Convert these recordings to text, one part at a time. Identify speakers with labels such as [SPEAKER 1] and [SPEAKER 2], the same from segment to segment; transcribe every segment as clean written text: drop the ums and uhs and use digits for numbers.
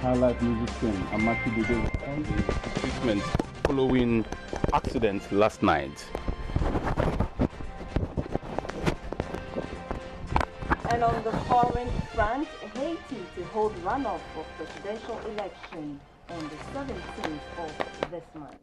[SPEAKER 1] highlight musician Amaki Dede on the treatment following accident last night.
[SPEAKER 2] And on the foreign front, Haiti to hold runoff of presidential election on the 17th of this month.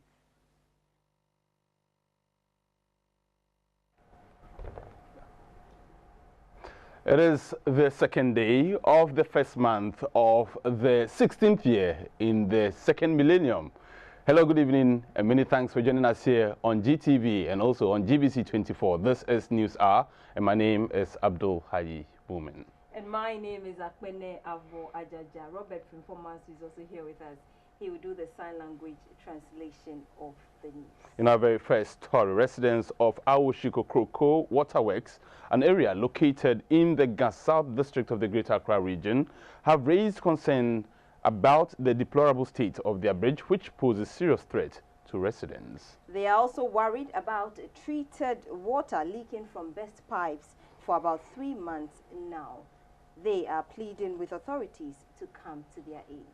[SPEAKER 1] It is the second day of the first month of the 16th year in the second millennium. Hello, good evening, and many thanks for joining us here on GTV and also on GBC24. This is News Hour, and my name is Abdul Hayi Bowman.
[SPEAKER 2] And my name is Akpene Avo Ajaja. Robert from Performance is also here with us. He will do the sign language translation of the news.
[SPEAKER 1] In our very first story, residents of Awoshiko-Kroko Waterworks, an area located in the South District of the Greater Accra region, have raised concern about the deplorable state of their bridge, which poses serious threat to residents.
[SPEAKER 2] They are also worried about treated water leaking from burst pipes for about 3 months now. They are pleading with authorities to come to their aid.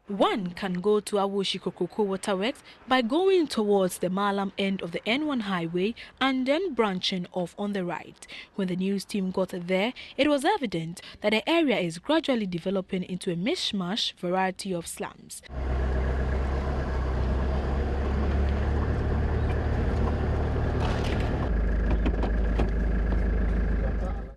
[SPEAKER 3] One can go to Awoshiko-Kroko Waterworks by going towards the Malam end of the N1 highway and then branching off on the right. When the news team got there, it was evident that the area is gradually developing into a mishmash variety of slums.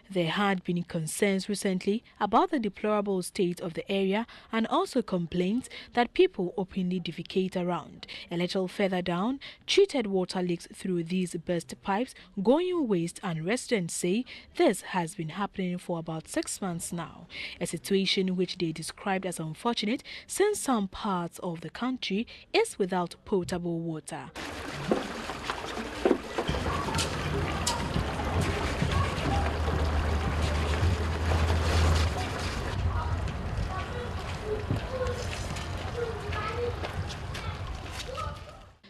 [SPEAKER 3] There had been concerns recently about the deplorable state of the area and also complaints that people openly defecate around. A little further down, treated water leaks through these burst pipes, going waste, and residents say this has been happening for about 6 months now. A situation which they described as unfortunate since some parts of the country is without potable water.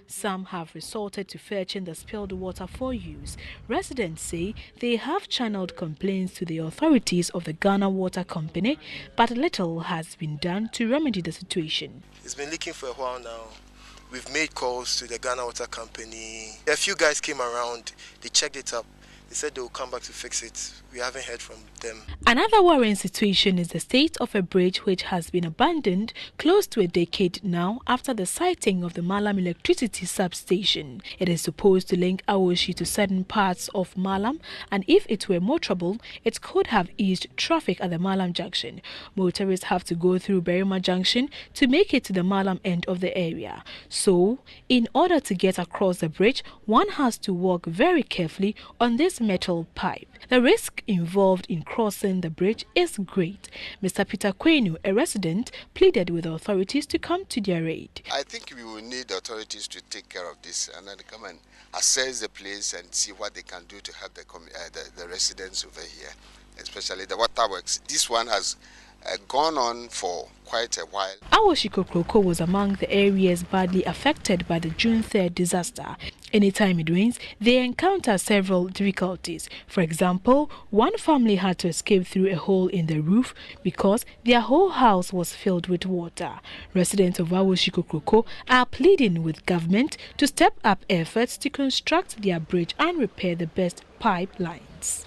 [SPEAKER 3] Some have resorted to fetching the spilled water for use. Residents say they have channeled complaints to the authorities of the Ghana Water Company, but little has been done to remedy the situation.
[SPEAKER 4] It's been leaking for a while now. We've made calls to the Ghana Water Company. A few guys came around, they checked it up. They said they will come back to fix it. We haven't heard from them.
[SPEAKER 3] Another worrying situation is the state of a bridge which has been abandoned close to a decade now after the sighting of the Malam electricity substation. It is supposed to link Awoshi to certain parts of Malam, and if it were more trouble, it could have eased traffic at the Malam junction. Motorists have to go through Berima Junction to make it to the Malam end of the area. So, in order to get across the bridge, one has to walk very carefully on this metal pipe. The risk involved in crossing the bridge is great. Mr. Peter Kwenu, a resident, pleaded with the authorities to come to their aid.
[SPEAKER 5] I think we will need the authorities to take care of this and then come and assess the place and see what they can do to help the residents over here, especially the waterworks. This one has gone on for quite a while.
[SPEAKER 3] Awoshiko-Kroko was among the areas badly affected by the June 3rd disaster. Anytime it rains, they encounter several difficulties. For example, one family had to escape through a hole in the roof because their whole house was filled with water. Residents of Awoshiko-Kroko are pleading with government to step up efforts to construct their bridge and repair the best pipelines.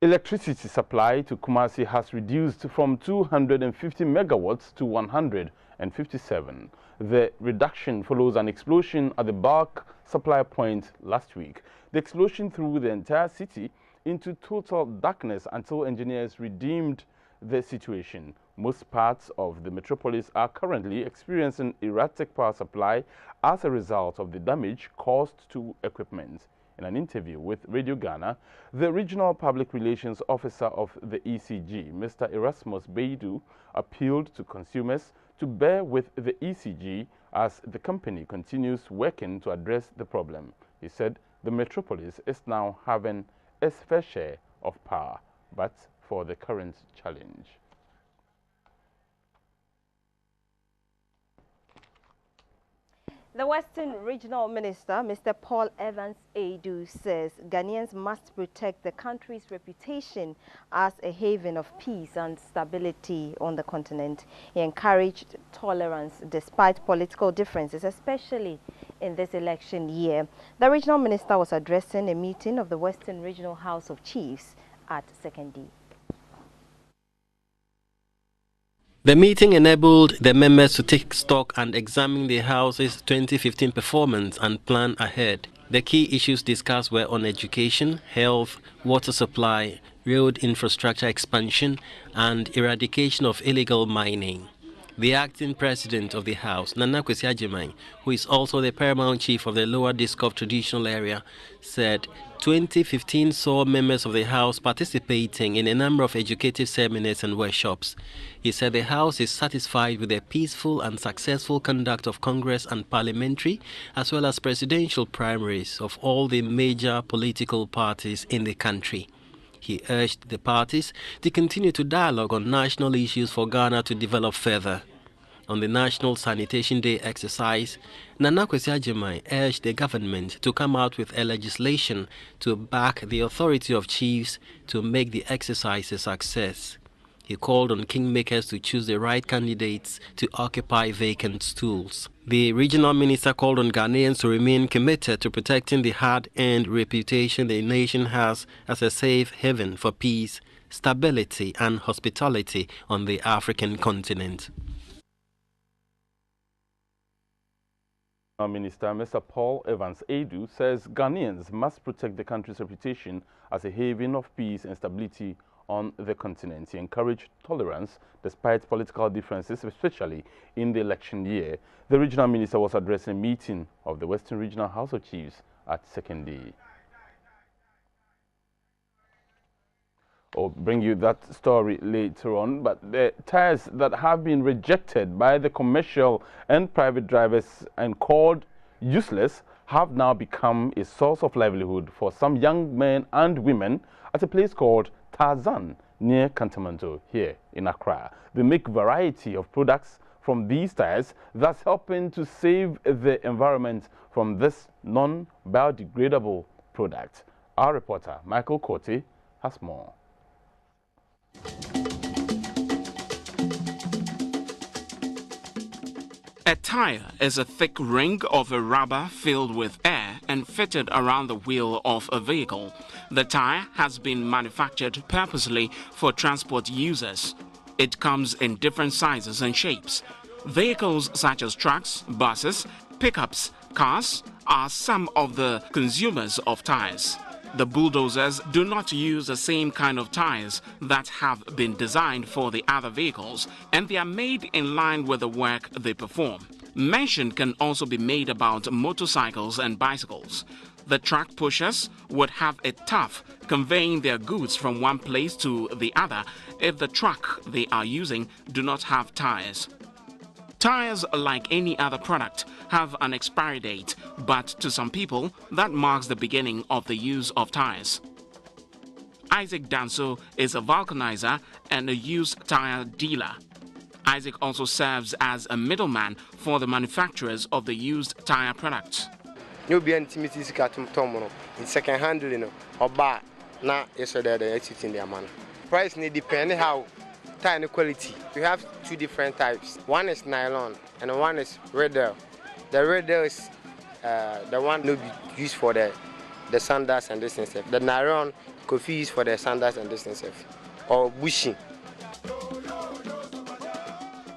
[SPEAKER 1] Electricity supply to Kumasi has reduced from 250 megawatts to 157. The reduction follows an explosion at the bulk supply point last week. The explosion threw the entire city into total darkness until engineers redeemed the situation. Most parts of the metropolis are currently experiencing erratic power supply as a result of the damage caused to equipment. In an interview with Radio Ghana, the Regional Public Relations Officer of the ECG, Mr. Erasmus Beidu, appealed to consumers to bear with the ECG as the company continues working to address the problem. He said the metropolis is now having its fair share of power, but for the current challenge.
[SPEAKER 2] The Western Regional Minister, Mr. Paul Evans Adu, says Ghanaians must protect the country's reputation as a haven of peace and stability on the continent. He encouraged tolerance despite political differences, especially in this election year. The regional minister was addressing a meeting of the Western Regional House of Chiefs at 2nd D.
[SPEAKER 6] The meeting enabled the members to take stock and examine the House's 2015 performance and plan ahead. The key issues discussed were on education, health, water supply, road infrastructure expansion, and eradication of illegal mining. The acting president of the House, Nana Kwesi Agyeman, who is also the paramount chief of the Lower Diskov Traditional Area, said 2015 saw members of the House participating in a number of educative seminars and workshops. He said the House is satisfied with the peaceful and successful conduct of Congress and parliamentary as well as presidential primaries of all the major political parties in the country. He urged the parties to continue to dialogue on national issues for Ghana to develop further. On the National Sanitation Day exercise, Nana Kwesi Agyeman urged the government to come out with a legislation to back the authority of chiefs to make the exercise a success. He called on kingmakers to choose the right candidates to occupy vacant stools. The regional minister called on Ghanaians to remain committed to protecting the hard-earned reputation the nation has as a safe haven for peace, stability and hospitality on the African continent.
[SPEAKER 1] Minister Mr. Paul Evans Adu says Ghanaians must protect the country's reputation as a haven of peace and stability on the continent. He encouraged tolerance despite political differences, especially in the election year. The regional minister was addressing a meeting of the Western Regional House of Chiefs at 2nd D. I'll bring you that story later on, but the tires that have been rejected by the commercial and private drivers and called useless have now become a source of livelihood for some young men and women at a place called Tarzan near Kantamanto here in Accra. They make variety of products from these tires that's helping to save the environment from this non-biodegradable product. Our reporter Michael Kote has more.
[SPEAKER 7] A tire is a thick ring of a rubber filled with air and fitted around the wheel of a vehicle. The tire has been manufactured purposely for transport users. It comes in different sizes and shapes. Vehicles such as trucks, buses, pickups, cars are some of the consumers of tires. The bulldozers do not use the same kind of tires that have been designed for the other vehicles, and they are made in line with the work they perform. Mention can also be made about motorcycles and bicycles. The truck pushers would have it tough conveying their goods from one place to the other if the truck they are using do not have tires. Tires, like any other product, have an expiry date, but to some people, that marks the beginning of the use of tires. Isaac Danso is a vulcanizer and a used tire dealer. Isaac also serves as a middleman for the manufacturers of the used tire products.
[SPEAKER 8] In second hand, or bar, now yesterday in their man. Price need depend how tire quality. We have two different types. One is nylon and one is redel. The redel is the one to be used for the sandals and this and stuff. The nylon could be used for the sandals and this and stuff, or bushing.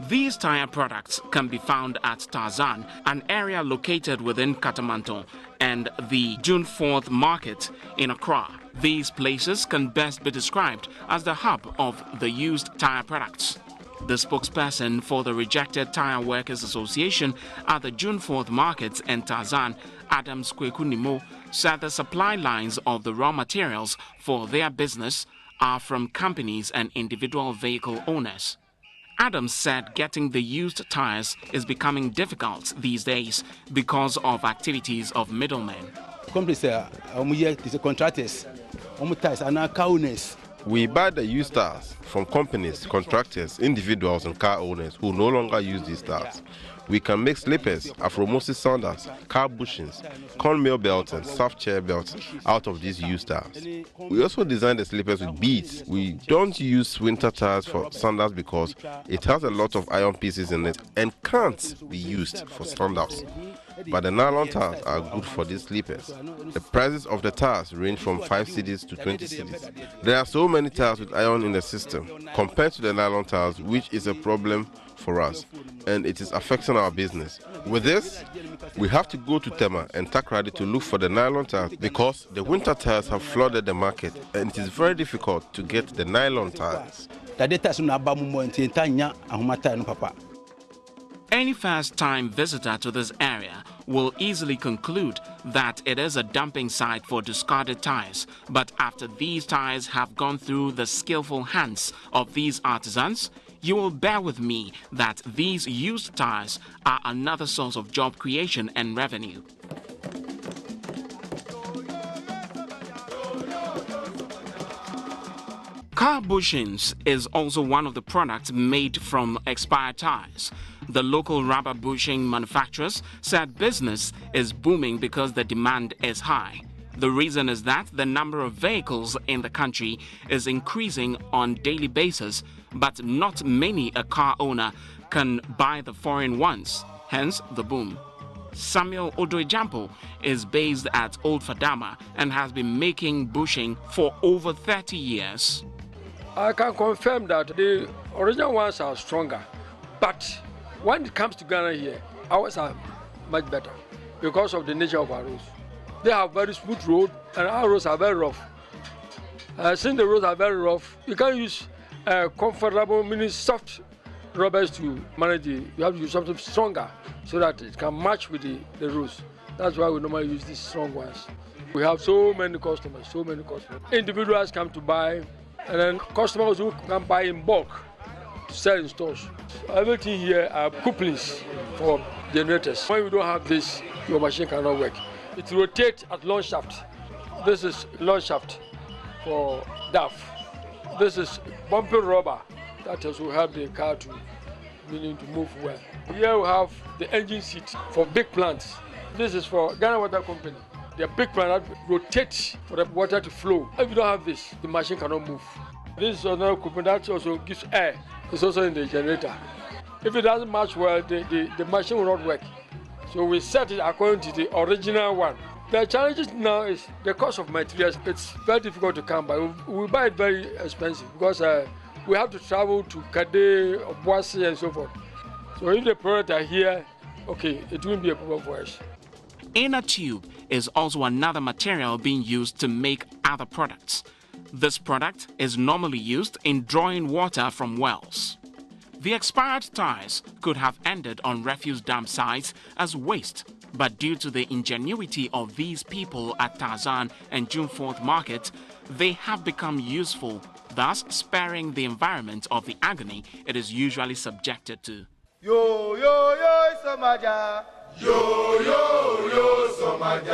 [SPEAKER 7] These tire products can be found at Tarzan, an area located within Katamanto, and the June 4th market in Accra. These places can best be described as the hub of the used tire products. The spokesperson for the Rejected Tire Workers Association at the June 4th markets in Tarzan, Adams Kwekunimo, said the supply lines of the raw materials for their business are from companies and individual vehicle owners. Adams said getting the used tires is becoming difficult these days because of activities of middlemen.
[SPEAKER 9] Companies are contractors, tires are now cowness. We buy the used tires from companies, contractors, individuals and car owners who no longer use these tires. We can make slippers, Afromosis sandals, car bushings, cornmeal belts and soft chair belts out of these used tires. We also design the slippers with beads. We don't use winter tires for sandals because it has a lot of iron pieces in it and can't be used for sandals. But the nylon tires are good for these slippers. The prices of the tires range from 5 cedis to 20 cedis. There are so many tires with iron in the system compared to the nylon tires, which is a problem for us, and it is affecting our business. With this, we have to go to Tema and Takrady to look for the nylon tires because the winter tires have flooded the market and it is very difficult to get the nylon tires.
[SPEAKER 7] Any first-time visitor to this area will easily conclude that it is a dumping site for discarded tires. But after these tires have gone through the skillful hands of these artisans, you will bear with me that these used tires are another source of job creation and revenue. Car bushings is also one of the products made from expired tires. The local rubber bushing manufacturers said business is booming because the demand is high. The reason is that the number of vehicles in the country is increasing on a daily basis, but not many a car owner can buy the foreign ones, hence the boom. Samuel Odoijampo is based at Old Fadama and has been making bushing for over 30 years.
[SPEAKER 10] I can confirm that the original ones are stronger, but when it comes to Ghana here, ours are much better because of the nature of our roads. They have very smooth road and our roads are very rough. Since the roads are very rough, you can't use comfortable, meaning soft rubbers to manage it. You have to use something stronger so that it can match with the roads. That's why we normally use these strong ones. We have so many customers, Individuals come to buy, and then customers who can buy in bulk to sell in stores. Everything here are couplings for generators. When you don't have this, your machine cannot work. It rotates at launch shaft. This is launch shaft for DAF. This is bumping rubber that will help the car to move well. Here we have the engine seat for big plants. This is for Ghana Water Company. The big plant that rotates for the water to flow. If you don't have this, the machine cannot move. This is another equipment that also gives air. It's also in the generator. If it doesn't match well, the machine will not work. So we set it according to the original one. The challenges now is the cost of materials. It's very difficult to come by. We buy it very expensive because we have to travel to Kade, Obuasi and so forth. So if the product are here, okay, it won't be a problem for us.
[SPEAKER 7] Inner tube is also another material being used to make other products. This product is normally used in drawing water from wells. The expired tires could have ended on refuse dump sites as waste, but due to the ingenuity of these people at Tarzan and June 4th Market, they have become useful, thus sparing the environment of the agony it is usually subjected to.
[SPEAKER 11] Yo, yo, yo, Somaja. Yo, yo, yo, Somaja.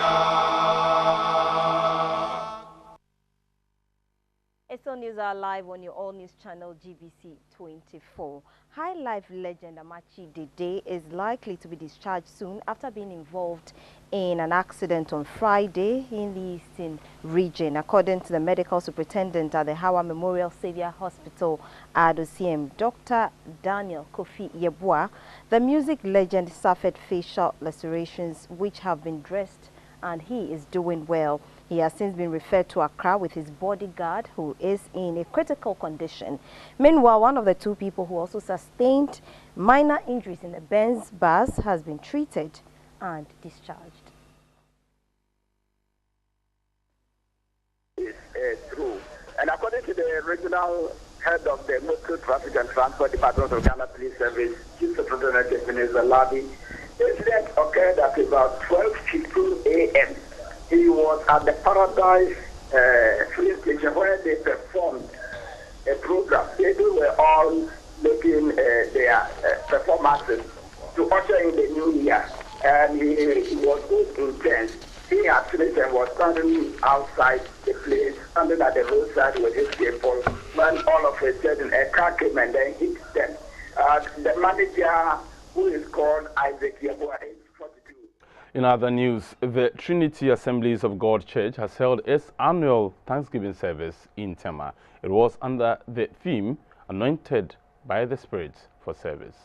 [SPEAKER 2] Esso News are live on your all-news channel GBC24. High Life legend Amachi Dede is likely to be discharged soon after being involved in an accident on Friday in the Eastern region. According to the medical superintendent at the Hawa Memorial Saviour Hospital, ADOCM, Dr. Daniel Kofi Yeboah, the music legend suffered facial lacerations which have been dressed and he is doing well. He has since been referred to Accra with his bodyguard, who is in a critical condition. Meanwhile, one of the two people who also sustained minor injuries in the Benz bus has been treated and discharged.
[SPEAKER 12] It's true. And according to the regional head of the Motor Traffic and Transport Department of Ghana Police Service, Chief Superintendent Minister Labi, the incident occurred at about 12:15 a.m. He was at the Paradise filling station where they performed a program. They were all making their performances to usher in the new year. And he was so intense He actually was standing outside the place, standing at the roadside with his people, when all of a sudden a car came and then hit them. The manager, who is called Isaac Yeboah, is 42.
[SPEAKER 1] In other news, the Trinity Assemblies of God Church has held its annual Thanksgiving service in Tema. It was under the theme, Anointed by the Spirit for Service.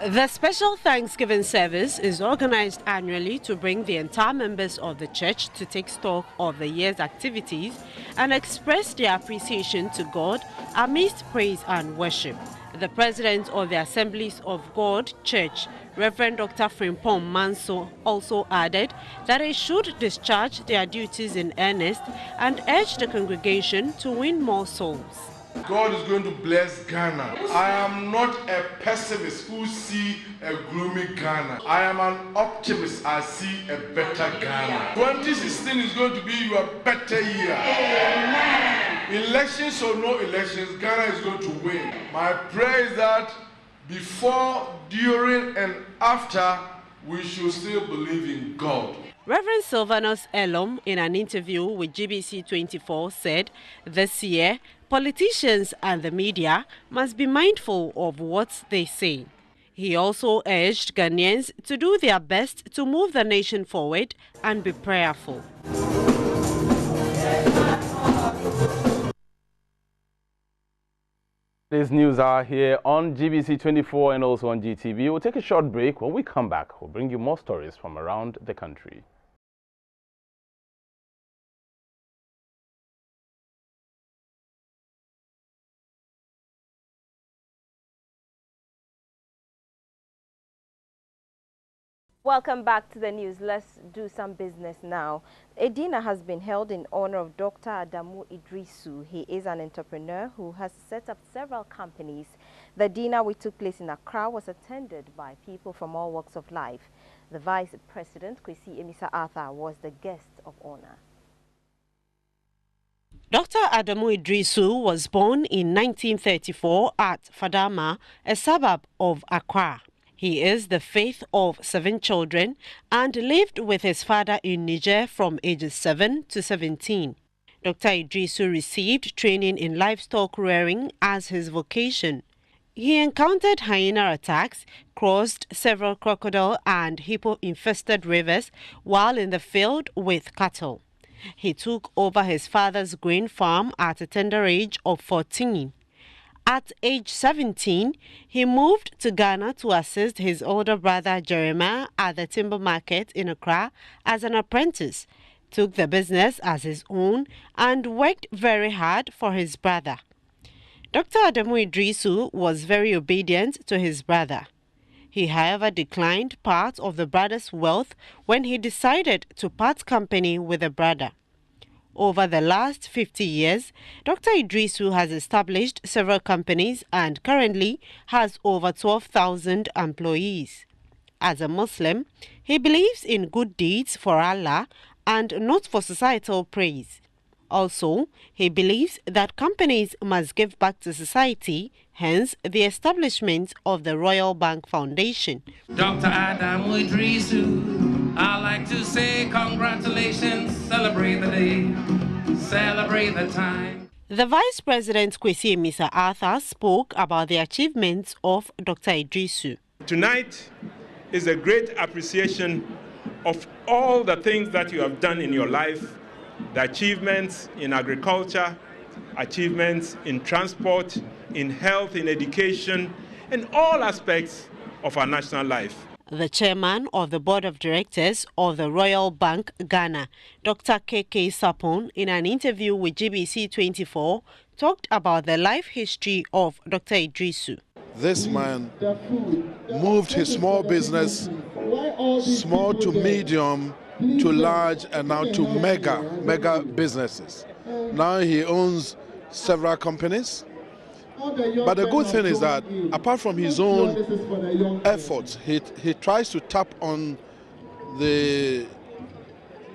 [SPEAKER 13] The special Thanksgiving service is organized annually to bring the entire members of the church to take stock of the year's activities and express their appreciation to God amidst praise and worship. The president of the Assemblies of God Church, Reverend Dr. Frimpong Manso, also added that they should discharge their duties in earnest and urge the congregation to win more souls.
[SPEAKER 14] God is going to bless Ghana. I am not a pessimist who see a gloomy Ghana. I am an optimist. I see a better Ghana. 2016 is going to be your better year. Amen. Elections or no elections, Ghana is going to win. My prayer is that before, during, and after, we should still believe in God.
[SPEAKER 13] Reverend Sylvanus Elom, in an interview with GBC24, said this year, politicians and the media must be mindful of what they say. He also urged Ghanaians to do their best to move the nation forward and be prayerful.
[SPEAKER 1] These news are here on GBC24 and also on GTV. We'll take a short break. When we come back, we'll bring you more stories from around the country.
[SPEAKER 2] Welcome back to the news. Let's do some business now. A dinner has been held in honor of Dr. Adamu Idrisu. He is an entrepreneur who has set up several companies. The dinner, which took place in Accra, was attended by people from all walks of life. The Vice President, Kwesi Emisa Arthur, was the guest of honor.
[SPEAKER 13] Dr. Adamu Idrisu was born in 1934 at Fadama, a suburb of Accra. He is the fifth of 7 children and lived with his father in Niger from ages 7 to 17. Dr. Idrisu received training in livestock rearing as his vocation. He encountered hyena attacks, crossed several crocodile and hippo-infested rivers while in the field with cattle. He took over his father's grain farm at a tender age of 14. At age 17, he moved to Ghana to assist his older brother Jeremiah at the timber market in Accra as an apprentice, took the business as his own, and worked very hard for his brother. Dr. Adamu Idrisu was very obedient to his brother. He, however, declined part of the brother's wealth when he decided to part company with the brother. Over the last 50 years, Dr. Idrisu has established several companies and currently has over 12,000 employees. As a Muslim, he believes in good deeds for Allah and not for societal praise. Also, he believes that companies must give back to society, hence the establishment of the Royal Bank Foundation.
[SPEAKER 15] Dr. Adamu Idrisu, I like to say congratulations, celebrate the day, celebrate the time.
[SPEAKER 13] The Vice President Kwesi Emisa Arthur spoke about the achievements of Dr. Idrisu.
[SPEAKER 16] Tonight is a great appreciation of all the things that you have done in your life, the achievements in agriculture, achievements in transport, in health, in education, in all aspects of our national life.
[SPEAKER 13] The chairman of the board of directors of the Royal Bank Ghana, Dr. KK Sapon, in an interview with GBC24, talked about the life history of Dr. Idrisu.
[SPEAKER 17] This man moved his small business, small to medium, to large, and now to mega businesses. Now he owns several companies. But the good thing is that apart from his own efforts, he tries to tap on the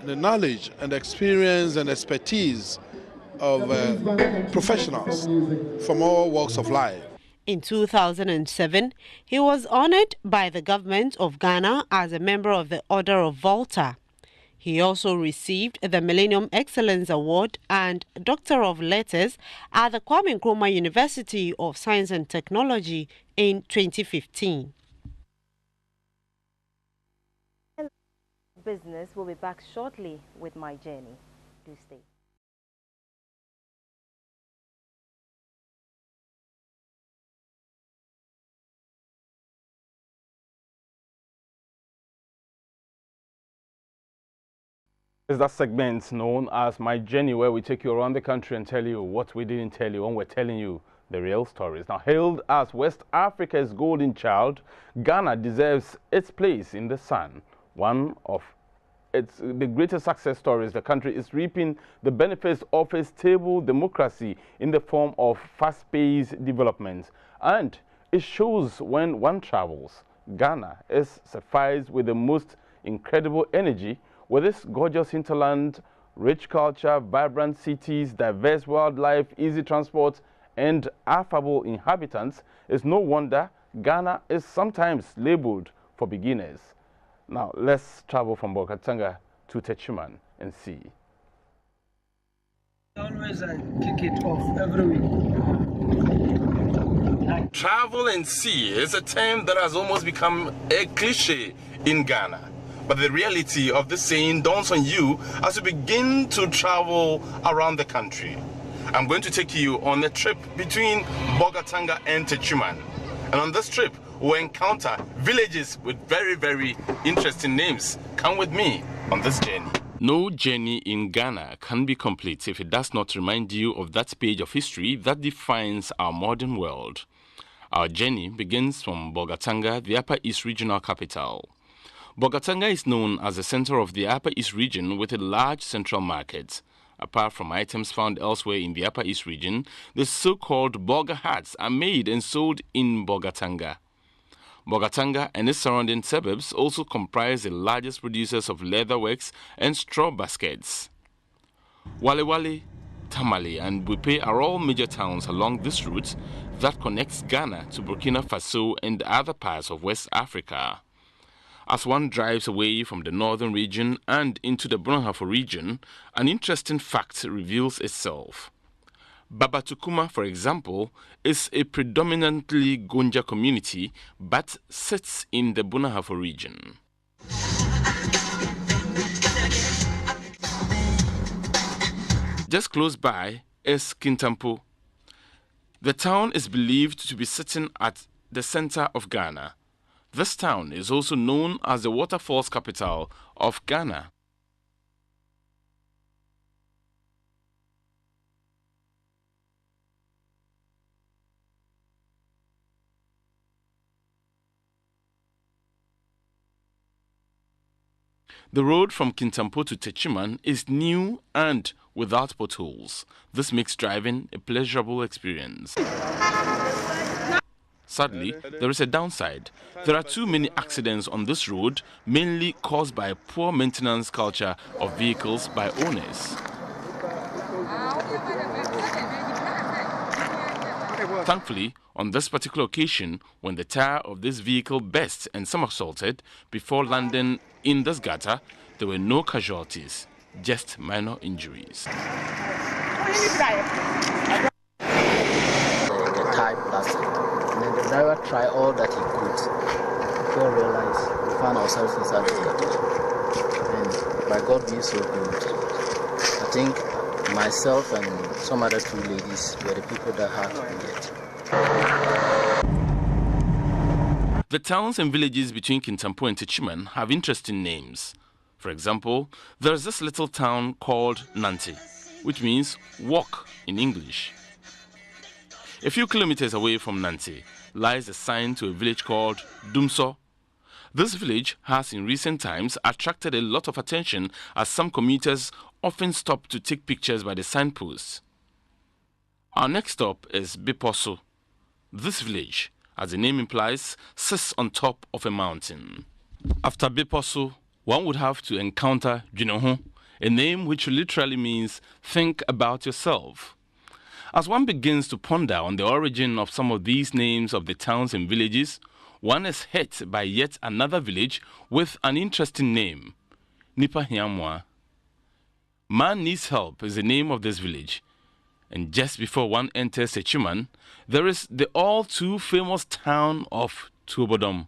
[SPEAKER 17] knowledge and experience and expertise of professionals from all walks of life.
[SPEAKER 13] In 2007, he was honored by the government of Ghana as a member of the Order of Volta. He also received the Millennium Excellence Award and Doctor of Letters at the Kwame Nkrumah University of Science and Technology in 2015.
[SPEAKER 2] Business will be back shortly with My Journey. Do stay.
[SPEAKER 1] Is that segment known as My Journey, where we take you around the country and tell you what we didn't tell you when we're telling you the real stories. Now, hailed as West Africa's golden child, Ghana deserves its place in the sun. One of the greatest success stories, the country is reaping the benefits of a stable democracy in the form of fast-paced development. And it shows when one travels. Ghana is suffused with the most incredible energy, with its gorgeous hinterland, rich culture, vibrant cities, diverse wildlife, easy transport, and affable inhabitants. It's no wonder Ghana is sometimes labeled for beginners. Now, let's travel from Bolgatanga to Techiman and see.
[SPEAKER 18] Always I kick it off every week.
[SPEAKER 1] Travel and see is a term that has almost become a cliche in Ghana. But the reality of this saying dawns on you as you begin to travel around the country. I'm going to take you on a trip between Bolgatanga and Techiman. And on this trip, we'll encounter villages with very, very interesting names. Come with me on this journey. No journey in Ghana can be complete if it does not remind you of that page of history that defines our modern world. Our journey begins from Bolgatanga, the Upper East Regional Capital. Bolgatanga is known as the center of the Upper East region with a large central market. Apart from items found elsewhere in the Upper East region, the so-called Bolga hats are made and sold in Bolgatanga. Bolgatanga and its surrounding suburbs also comprise the largest producers of leatherworks and straw baskets. Wale, Tamale and Bupe are all major towns along this route that connects Ghana to Burkina Faso and other parts of West Africa. As one drives away from the northern region and into the Brunhafo region, an interesting fact reveals itself. Babatukuma, for example, is a predominantly Gonja community but sits in the Brunhafo region. Just close by is Kintampo. The town is believed to be sitting at the center of Ghana. This town is also known as the waterfalls capital of Ghana. The road from Kintampo to Techiman is new and without potholes. This makes driving a pleasurable experience. Sadly, there is a downside. There are too many accidents on this road, mainly caused by a poor maintenance culture of vehicles by owners. Thankfully, on this particular occasion, when the tire of this vehicle burst and somersaulted before landing in this gutter, there were no casualties, just minor injuries.
[SPEAKER 19] The driver tried all that he could before realized we found ourselves inside the gutter. And by God being so good, I think myself and some other two ladies were the people that had to get.
[SPEAKER 1] The towns and villages between Kintampo and Techiman have interesting names. For example, there's this little town called Nante, which means walk in English. A few kilometers away from Nante lies a sign to a village called Dumso. This village has in recent times attracted a lot of attention as some commuters often stop to take pictures by the signposts. Our next stop is Biposo. This village, as the name implies, sits on top of a mountain. After Biposo, one would have to encounter Junoho, a name which literally means think about yourself. As one begins to ponder on the origin of some of these names of the towns and villages, one is hit by yet another village with an interesting name, Nipa Hiamwa. Man Needs Help is the name of this village. And just before one enters Sechuman, there is the all too famous town of Tuobodom.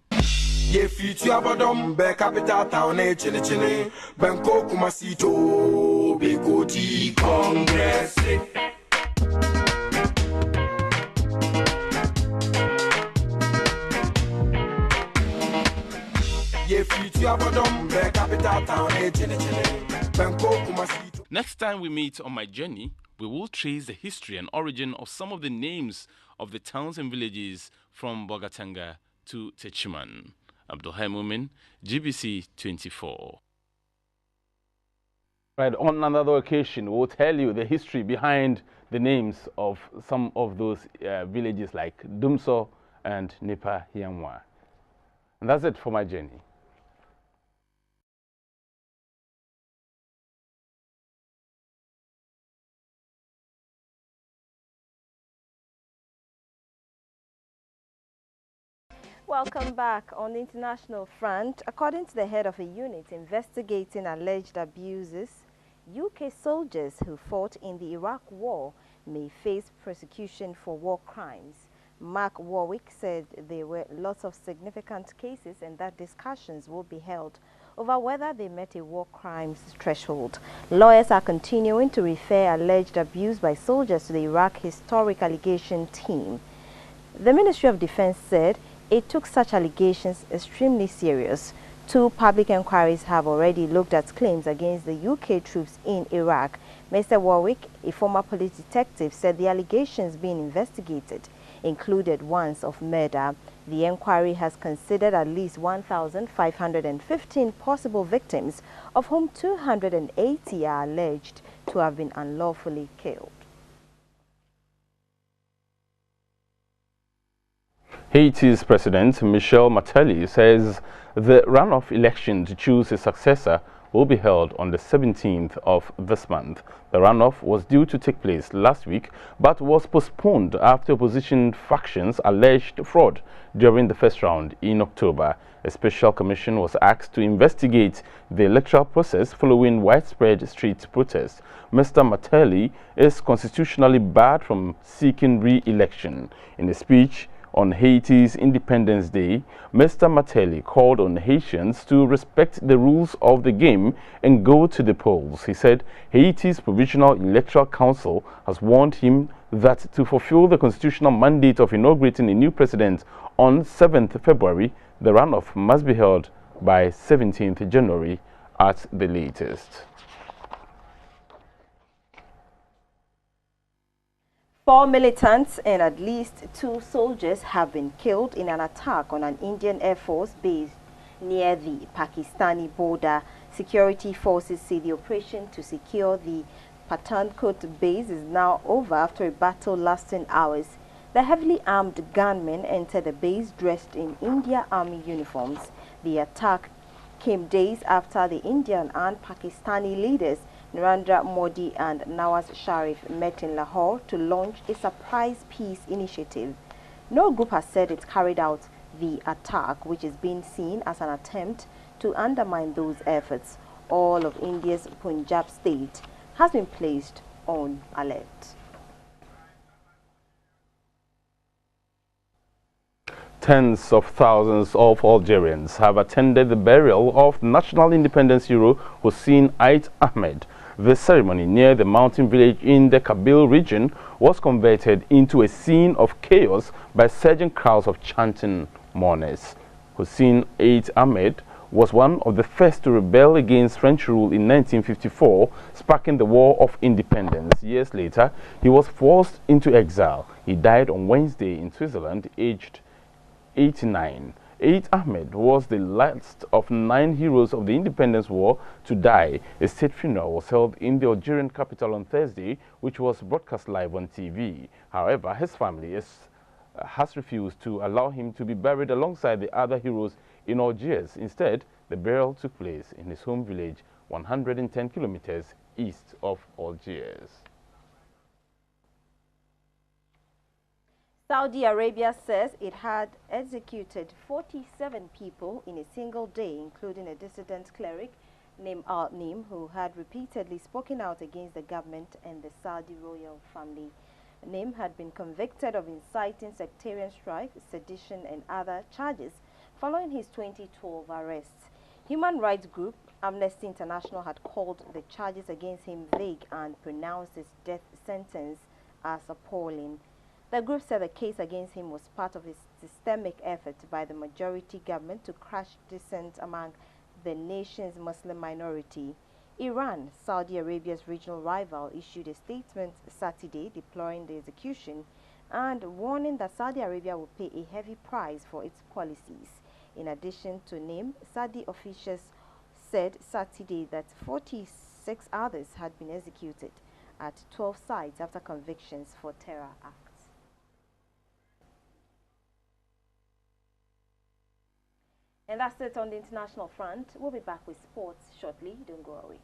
[SPEAKER 11] Capital town, Chini, Banco Kumasito, Bigoti Congress.
[SPEAKER 1] Next time we meet on my journey, we will trace the history and origin of some of the names of the towns and villages from Bogatanga to Techiman. Abdulhai Mumin, GBC24. Right, on another occasion, we'll tell you the history behind the names of some of those villages like Dumso and Nipa Hiamwa. And that's it for my journey.
[SPEAKER 2] Welcome back. On the international front, according to the head of a unit investigating alleged abuses, UK soldiers who fought in the Iraq War may face prosecution for war crimes. Mark Warwick said there were lots of significant cases and that discussions will be held over whether they met a war crimes threshold. Lawyers are continuing to refer alleged abuse by soldiers to the Iraq Historic Allegation Team. The Ministry of Defense said it took such allegations extremely serious. 2 public inquiries have already looked at claims against the UK troops in Iraq. Mr. Warwick, a former police detective, said the allegations being investigated included ones of murder. The inquiry has considered at least 1,515 possible victims, of whom 280 are alleged to have been unlawfully killed.
[SPEAKER 1] Haiti's President Michel Martelly says the runoff election to choose a successor will be held on the 17th of this month. The runoff was due to take place last week, but was postponed after opposition factions alleged fraud during the first round in October. A special commission was asked to investigate the electoral process following widespread street protests. Mr. Martelly is constitutionally barred from seeking re-election. In a speech on Haiti's Independence Day, Mr. Martelly called on Haitians to respect the rules of the game and go to the polls. He said Haiti's Provisional Electoral Council has warned him that to fulfill the constitutional mandate of inaugurating a new president on 7th February, the runoff must be held by 17th January at the latest.
[SPEAKER 2] 4 militants and at least 2 soldiers have been killed in an attack on an Indian Air Force base near the Pakistani border. Security forces say the operation to secure the Pathankot base is now over after a battle lasting hours. The heavily armed gunmen entered the base dressed in Indian Army uniforms. The attack came days after the Indian and Pakistani leaders Narendra Modi and Nawaz Sharif met in Lahore to launch a surprise peace initiative. No group has said it carried out the attack, which is being seen as an attempt to undermine those efforts. All of India's Punjab state has been placed on alert.
[SPEAKER 1] Tens of thousands of Algerians have attended the burial of national independence hero Hussein Ait Ahmed. The ceremony near the mountain village in the Kabyle region was converted into a scene of chaos by surging crowds of chanting mourners. Hussein Ait Ahmed was one of the first to rebel against French rule in 1954, sparking the War of Independence. Years later, he was forced into exile. He died on Wednesday in Switzerland, aged 89. Ait Ahmed was the last of 9 heroes of the Independence War to die. A state funeral was held in the Algerian capital on Thursday, which was broadcast live on TV. However, his family has refused to allow him to be buried alongside the other heroes in Algiers. Instead, the burial took place in his home village, 110 kilometers east of Algiers.
[SPEAKER 2] Saudi Arabia says it had executed 47 people in a single day, including a dissident cleric named Al-Nim, who had repeatedly spoken out against the government and the Saudi royal family. Nim had been convicted of inciting sectarian strife, sedition and other charges following his 2012 arrest. Human rights group Amnesty International had called the charges against him vague and pronounced his death sentence as appalling. The group said the case against him was part of a systemic effort by the majority government to crush dissent among the nation's Muslim minority. Iran, Saudi Arabia's regional rival, issued a statement Saturday deploring the execution and warning that Saudi Arabia will pay a heavy price for its policies. In addition to Nim, Saudi officials said Saturday that 46 others had been executed at 12 sites after convictions for terror acts. And that's it on the international front. We'll be back with sports shortly. Don't go away.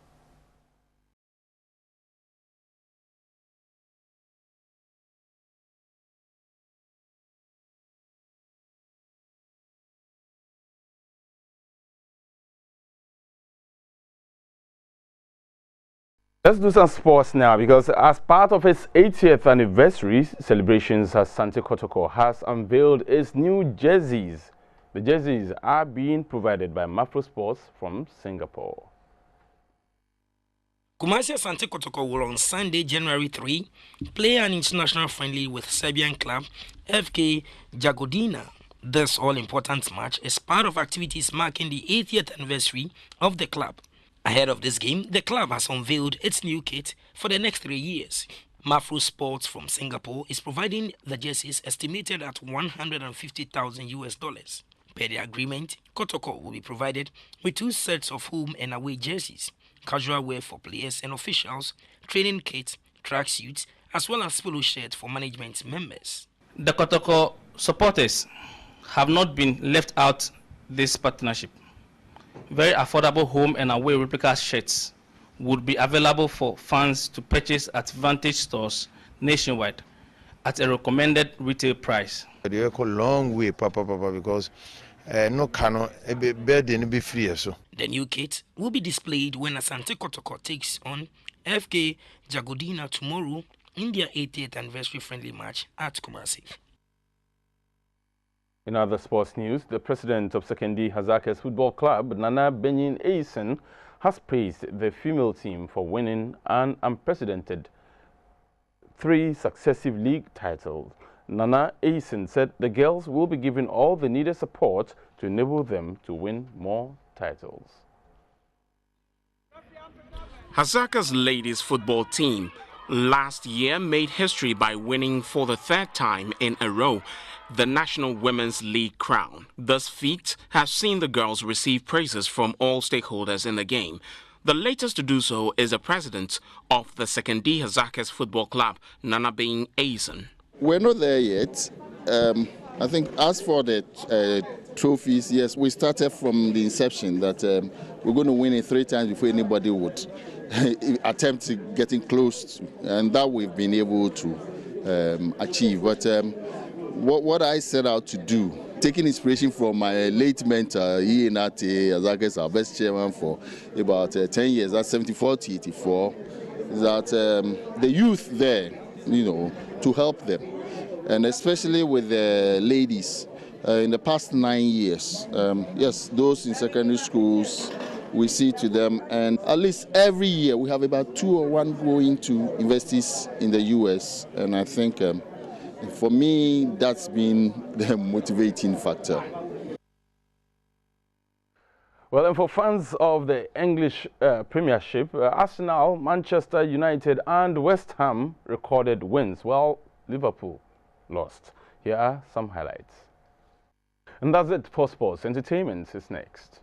[SPEAKER 1] Let's do some sports now, because as part of its 80th anniversary celebrations, Asante Kotoko has unveiled its new jerseys. The jerseys are being provided by Mafro Sports from Singapore.
[SPEAKER 20] Kumasi Asante Kotoko will on Sunday, January 3, play an international friendly with Serbian club FK Jagodina. This all-important match is part of activities marking the 80th anniversary of the club. Ahead of this game, the club has unveiled its new kit for the next 3 years. Mafro Sports from Singapore is providing the jerseys estimated at $150,000. Per the agreement, Kotoko will be provided with 2 sets of home and away jerseys, casual wear for players and officials, training kits, tracksuits, as well as polo shirts for management members.
[SPEAKER 21] The Kotoko supporters have not been left out this partnership. Very affordable home and away replica shirts would be available for fans to purchase at Vantage stores nationwide at a recommended retail price.
[SPEAKER 22] They go a long way, Papa, because no cano bed in be free. So
[SPEAKER 20] the new kit will be displayed when Asante Kotoko takes on FK Jagodina tomorrow in their 80th anniversary friendly match at Kumasi.
[SPEAKER 1] In other sports news, the president of Sekondi Hazakes Football Club, Nana Benyin Eisen, has praised the female team for winning an unprecedented 3 successive league titles. Nana Eisen said the girls will be given all the needed support to enable them to win more titles.
[SPEAKER 7] Hazakes ladies football team last year made history by winning for the 3rd time in a row the National Women's League crown. This feat has seen the girls receive praises from all stakeholders in the game. The latest to do so is the president of the Sekondi Hazakes Football Club, Nana Benyin Eisen.
[SPEAKER 23] We're not there yet. I think as for the trophies, yes, we started from the inception that we're going to win it 3 times before anybody would attempt to getting close, and that we've been able to achieve. But what I set out to do, taking inspiration from my late mentor, Ienate Hazakes, our best chairman for about 10 years, that's 74 to 84, is that the youth there, to help them, and especially with the ladies. In the past 9 years, yes, those in secondary schools, we see to them, and at least every year we have about 2 or 1 going to universities in the US, and I think for me that's been the motivating factor.
[SPEAKER 1] Well, and for fans of the English Premiership, Arsenal, Manchester United and West Ham recorded wins, while Liverpool lost. Here are some highlights. And that's it for sports. Entertainment is next.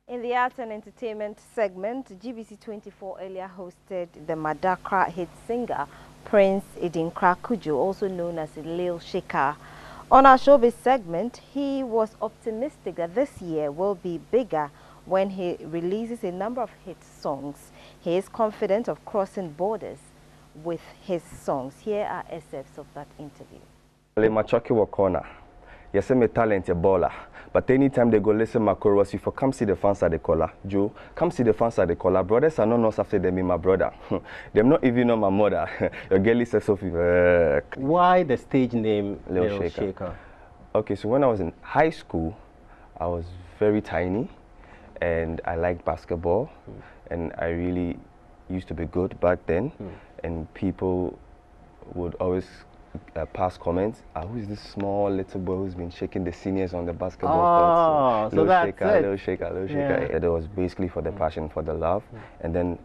[SPEAKER 2] In the arts and entertainment segment, GBC24 earlier hosted the Madakra hit singer Prince Idinkra Kujo, also known as Lil Shika. On our showbiz segment, he was optimistic that this year will be bigger when he releases a number of hit songs. He is confident of crossing borders with his songs. Here are excerpts of that interview.
[SPEAKER 3] Machoki wa corner. You say me talent a baller. But anytime they go listen my chorus, you for come see the fans at the collar. Joe, come see the fans at the collar. Brothers are not us after them in my brother. Them not even know my mother. Your girl is so
[SPEAKER 6] Why the stage name Little Shaker?
[SPEAKER 3] Okay, so when I was in high school, I was very tiny and I liked basketball and I really used to be good back then, and people would always pass comments. Who is this small little boy who's been shaking the seniors on the basketball court?
[SPEAKER 6] So that's
[SPEAKER 3] shaker,
[SPEAKER 6] it.
[SPEAKER 3] Little shaker, little shaker. It was basically for the passion, for the love. And then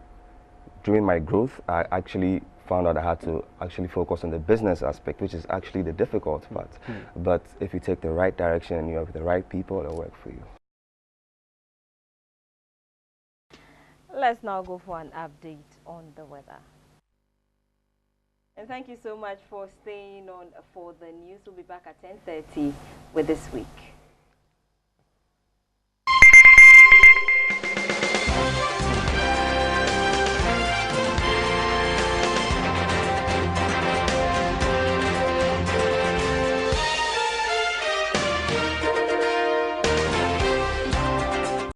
[SPEAKER 3] during my growth, I actually found out I had to actually focus on the business aspect, which is actually the difficult part. But if you take the right direction and you have the right people, it'll work for you.
[SPEAKER 2] Let's now go for an update on the weather. And thank you so much for staying on for the news. We'll be back at 10:30 with This Week.